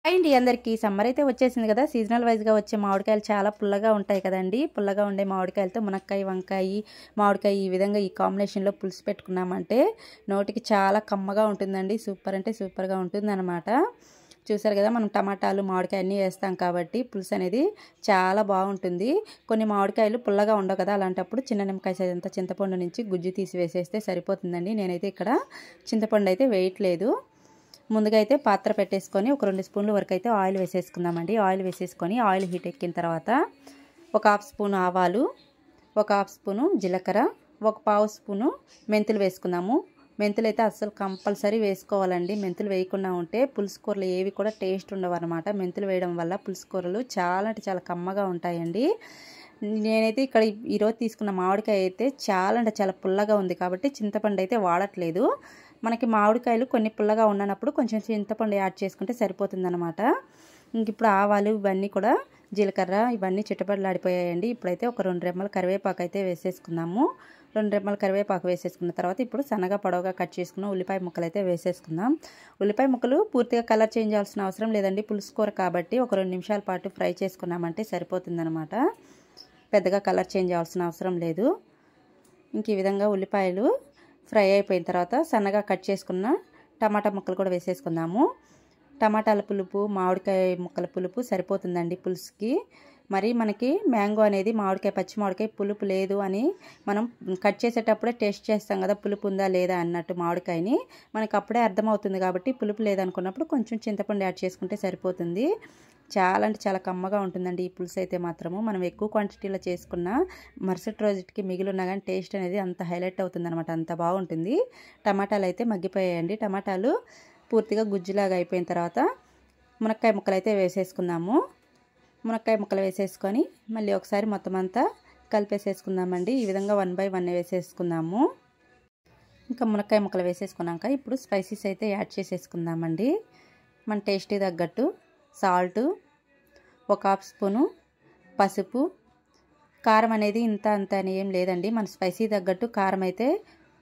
అండి అందరికీ సమ్మర్ అయితే వచ్చేసింది కదా. సీజనల్ వైజ్గా వచ్చే మామిడికాయలు చాలా పుల్లగా ఉంటాయి కదండి. పుల్లగా ఉండే మామిడికాయలతో మునక్కాయ, వంకాయ, మామిడికాయ ఈ విధంగా ఈ కాంబినేషన్లో పులుసు పెట్టుకున్నామంటే నోటికి చాలా కమ్మగా ఉంటుందండి. సూపర్ అంటే సూపర్గా ఉంటుందన్నమాట. చూసారు కదా, మనం టమాటాలు, మామిడికాయ అన్నీ వేస్తాం కాబట్టి పులుసు అనేది చాలా బాగుంటుంది. కొన్ని మామిడికాయలు పుల్లగా ఉండవు కదా, అలాంటప్పుడు చిన్న నిమ్మకాయ సైజ్ అంతా చింతపండు నుంచి గుజ్జు తీసి వేసేస్తే సరిపోతుందండి. నేనైతే ఇక్కడ చింతపండు అయితే వేయట్లేదు. ముందుగా అయితే పాత్ర పెట్టేసుకొని ఒక 2 స్పూన్ల వరకు అయితే ఆయిల్ వేసేసుకుందామండి. ఆయిల్ వేసేసుకొని ఆయిల్ హీట్ ఎక్కిన తర్వాత ఒక 1/2 స్పూన్ ఆవాలు, ఒక 1/2 స్పూను జీలకర్ర, ఒక 1/2 స్పూను మెంతులు వేసుకుందాము. మెంతులు అయితే అస్సలు కంపల్సరీ వేసుకోవాలండి. మెంతులు వేయకుండా ఉంటే పులుసు కూరలు ఏవి కూడా టేస్ట్ ఉండవు అనమాట. మెంతులు వేయడం వల్ల పులుసు కూరలు చాలా అంటే చాలా కమ్మగా ఉంటాయండి. నేనైతే ఇక్కడ ఈరోజు తీసుకున్న మామిడికాయ అయితే చాలా అంటే చాలా పుల్లగా ఉంది కాబట్టి చింతపండు అయితే వాడట్లేదు. మనకి మామిడికాయలు కొన్ని పుల్లగా ఉన్నప్పుడు కొంచెం చింతపండు యాడ్ చేసుకుంటే సరిపోతుందన్నమాట. ఇంక ఇప్పుడు ఆవాలు ఇవన్నీ కూడా, జీలకర్ర ఇవన్నీ చిట్టపడలాడిపోయాయండి. ఇప్పుడైతే ఒక 2 రెమ్మల కరివేపాకు అయితే వేసేసుకుందాము. 2 రెమ్మల కరివేపాకు వేసేసుకున్న తర్వాత ఇప్పుడు సన్నగా పొడవుగా కట్ చేసుకున్న ఉల్లిపాయ ముక్కలు అయితే వేసేసుకుందాం. ఉల్లిపాయ ముక్కలు పూర్తిగా కలర్ చేంజ్ అవ్వాల్సిన అవసరం లేదండి. పులుసు కూర కాబట్టి ఒక 2 నిమిషాల పాటు ఫ్రై చేసుకున్నామంటే సరిపోతుందన్నమాట. పెద్దగా కలర్ చేంజ్ అవ్వాల్సిన అవసరం లేదు. ఇంక ఈ విధంగా ఉల్లిపాయలు ఫ్రై అయిపోయిన తర్వాత సన్నగా కట్ చేసుకున్న టమాటా ముక్కలు కూడా వేసేసుకుందాము. టమాటాల పులుపు, మామిడికాయ ముక్కల పులుపు సరిపోతుందండి పులుసుకి. మరి మనకి మ్యాంగో అనేది మామిడికాయ, పచ్చి మామిడికాయ పులుపు లేదు అని మనం కట్ చేసేటప్పుడే టేస్ట్ చేస్తాం కదా, పులుపు ఉందా లేదా అన్నట్టు మామిడికాయని మనకు అప్పుడే అర్థమవుతుంది. కాబట్టి పులుపు లేదనుకున్నప్పుడు కొంచెం చింతపండు యాడ్ చేసుకుంటే సరిపోతుంది. చాలా అంటే చాలా కమ్మగా ఉంటుందండి ఈ పులుసు అయితే మాత్రము. మనం ఎక్కువ క్వాంటిటీలో చేసుకున్న మరుసటి రోజుకి మిగిలిన కానీ టేస్ట్ అనేది అంత హైలైట్ అవుతుంది అనమాట. అంత బాగుంటుంది. టమాటాలు అయితే మగ్గిపోయాయండి. టమాటాలు పూర్తిగా గుజ్జులాగా అయిపోయిన తర్వాత మునక్కాయ ముక్కలు అయితే వేసేసుకుందాము. మునక్కాయ ముక్కలు వేసేసుకొని మళ్ళీ ఒకసారి మొత్తం అంతా కలిపేసేసుకుందామండి. ఈ విధంగా 1 by 1 వేసేసుకుందాము. ఇంకా మునక్కాయ ముక్కలు వేసేసుకున్నాక ఇప్పుడు స్పైసీస్ అయితే యాడ్ చేసేసుకుందామండి. మన టేస్ట్కి తగ్గట్టు సాల్టు, ఒక 1/2 స్పూను పసుపు, కారం అనేది ఇంత అంత అని ఏం లేదండి. మన స్పైసీ తగ్గట్టు కారం అయితే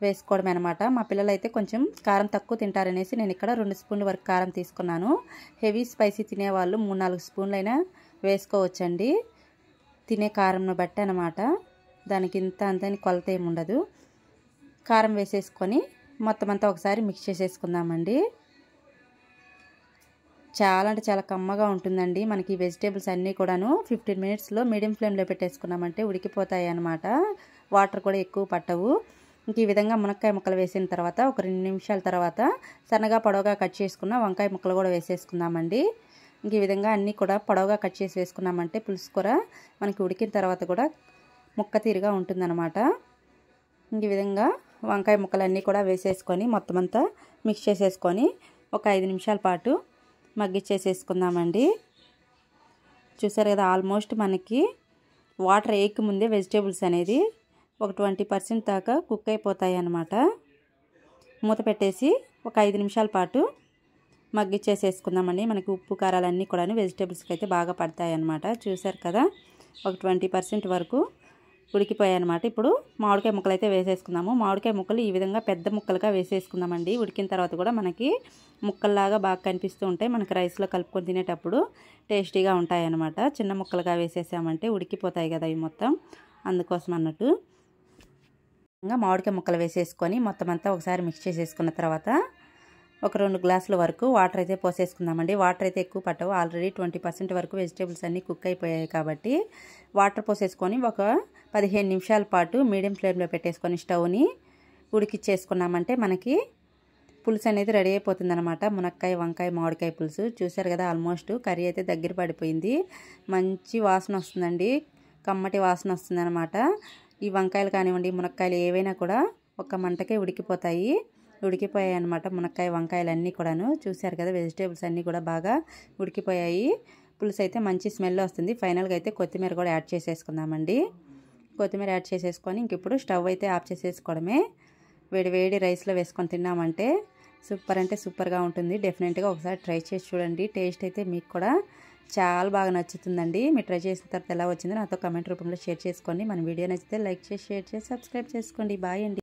వేసుకోవడమే అనమాట. మా పిల్లలు అయితే కొంచెం కారం తక్కువ తింటారనేసి నేను ఇక్కడ 2 స్పూన్ల వరకు కారం తీసుకున్నాను. హెవీ స్పైసీ తినేవాళ్ళు 3-4 స్పూన్లైనా వేసుకోవచ్చండి. తినే కారంను బట్టి అనమాట. దానికి ఇంత అంతని కొలత ఏమి ఉండదు. కారం వేసేసుకొని మొత్తం అంతా ఒకసారి మిక్స్ చేసేసుకుందామండి. చాలా అంటే చాలా కమ్మగా ఉంటుందండి. మనకి వెజిటేబుల్స్ అన్నీ కూడాను 15 మినిట్స్లో మీడియం ఫ్లేమ్లో పెట్టేసుకున్నామంటే ఉడికిపోతాయి అన్నమాట. వాటర్ కూడా ఎక్కువ పట్టవు. ఇంక ఈ విధంగా మునక్కాయ ముక్కలు వేసిన తర్వాత ఒక 2 నిమిషాల తర్వాత సన్నగా పొడవుగా కట్ చేసుకున్న వంకాయ ముక్కలు కూడా వేసేసుకుందామండి. ఇంక ఈ విధంగా అన్నీ కూడా పొడవుగా కట్ చేసి వేసుకున్నామంటే పులుసు కూర మనకి ఉడికిన తర్వాత కూడా ముక్క తీరుగా ఉంటుందన్నమాట. ఇంక ఈ విధంగా వంకాయ ముక్కలన్నీ కూడా వేసేసుకొని మొత్తం అంతా మిక్స్ చేసేసుకొని ఒక 5 నిమిషాల పాటు మగ్గిచ్చేసేసుకుందామండి. చూసారు కదా, ఆల్మోస్ట్ మనకి వాటర్ వేయక ముందే వెజిటేబుల్స్ అనేది ఒక 20% దాకా కుక్ అయిపోతాయి అన్నమాట. మూత పెట్టేసి ఒక 5 నిమిషాల పాటు మగ్గిచ్చేసేసుకుందామండి. మనకి ఉప్పు కారాలన్నీ కూడా వెజిటేబుల్స్కి అయితే బాగా పడతాయి అన్నమాట. చూసారు కదా, ఒక 20% వరకు ఉడికిపోయాయి అన్నమాట. ఇప్పుడు మామిడికాయ ముక్కలు అయితే వేసేసుకుందాము. మామిడికాయ ముక్కలు ఈ విధంగా పెద్ద ముక్కలుగా వేసేసుకుందామండి. ఉడికిన తర్వాత కూడా మనకి ముక్కల్లాగా బాగా కనిపిస్తూ ఉంటాయి. మనకి రైస్లో కలుపుకొని తినేటప్పుడు టేస్టీగా ఉంటాయి అన్నమాట. చిన్న ముక్కలుగా వేసేసామంటే ఉడికిపోతాయి కదా ఇవి మొత్తం, అందుకోసం అన్నట్టు. ఇంకా మామిడికాయ ముక్కలు వేసేసుకొని మొత్తం అంతా ఒకసారి మిక్స్ చేసేసుకున్న తర్వాత ఒక 2 గ్లాసుల వరకు వాటర్ అయితే పోసేసుకుందామండి. వాటర్ అయితే ఎక్కువ పట్టవు. ఆల్రెడీ 20% వరకు వెజిటేబుల్స్ అన్నీ కుక్ అయిపోయాయి కాబట్టి వాటర్ పోసేసుకొని ఒక 15 నిమిషాల పాటు మీడియం ఫ్లేమ్లో పెట్టేసుకొని స్టవ్ని ఉడికిచ్చేసుకున్నామంటే మనకి పులుసు అనేది రెడీ అయిపోతుంది అనమాట. మునక్కాయ, వంకాయ, మామిడికాయ పులుసు. చూసారు కదా, ఆల్మోస్ట్ కర్రీ అయితే దగ్గర పడిపోయింది. మంచి వాసన వస్తుందండి. కమ్మటి వాసన వస్తుంది అనమాట. ఈ వంకాయలు కానివ్వండి, మునక్కాయలు ఏవైనా కూడా ఒక మంటకే ఉడికిపోయాయి అనమాట. మునక్కాయ, వంకాయలు అన్నీ కూడాను. చూసారు కదా, వెజిటేబుల్స్ అన్నీ కూడా బాగా ఉడికిపోయాయి. పులుసు అయితే మంచి స్మెల్ వస్తుంది. ఫైనల్గా అయితే కొత్తిమీర కూడా యాడ్ చేసేసుకుందామండి. కొత్తిమీర యాడ్ చేసేసుకొని ఇంక ఇప్పుడు స్టవ్ అయితే ఆఫ్ చేసేసుకోవడమే. వేడి వేడి రైస్లో వేసుకొని తిన్నామంటే సూపర్ అంటే సూపర్గా ఉంటుంది. డెఫినెట్గా ఒకసారి ట్రై చేసి చూడండి. టేస్ట్ అయితే మీకు కూడా చాలా బాగా నచ్చుతుందండి. మీరు ట్రై చేసిన తర్వాత ఎలా వచ్చిందో నాతో కామెంట్ రూపంలో షేర్ చేసుకోండి. మన వీడియో నచ్చితే లైక్ చేసి, షేర్ చేసి, సబ్స్క్రైబ్ చేసుకోండి. బాయ్ అండి.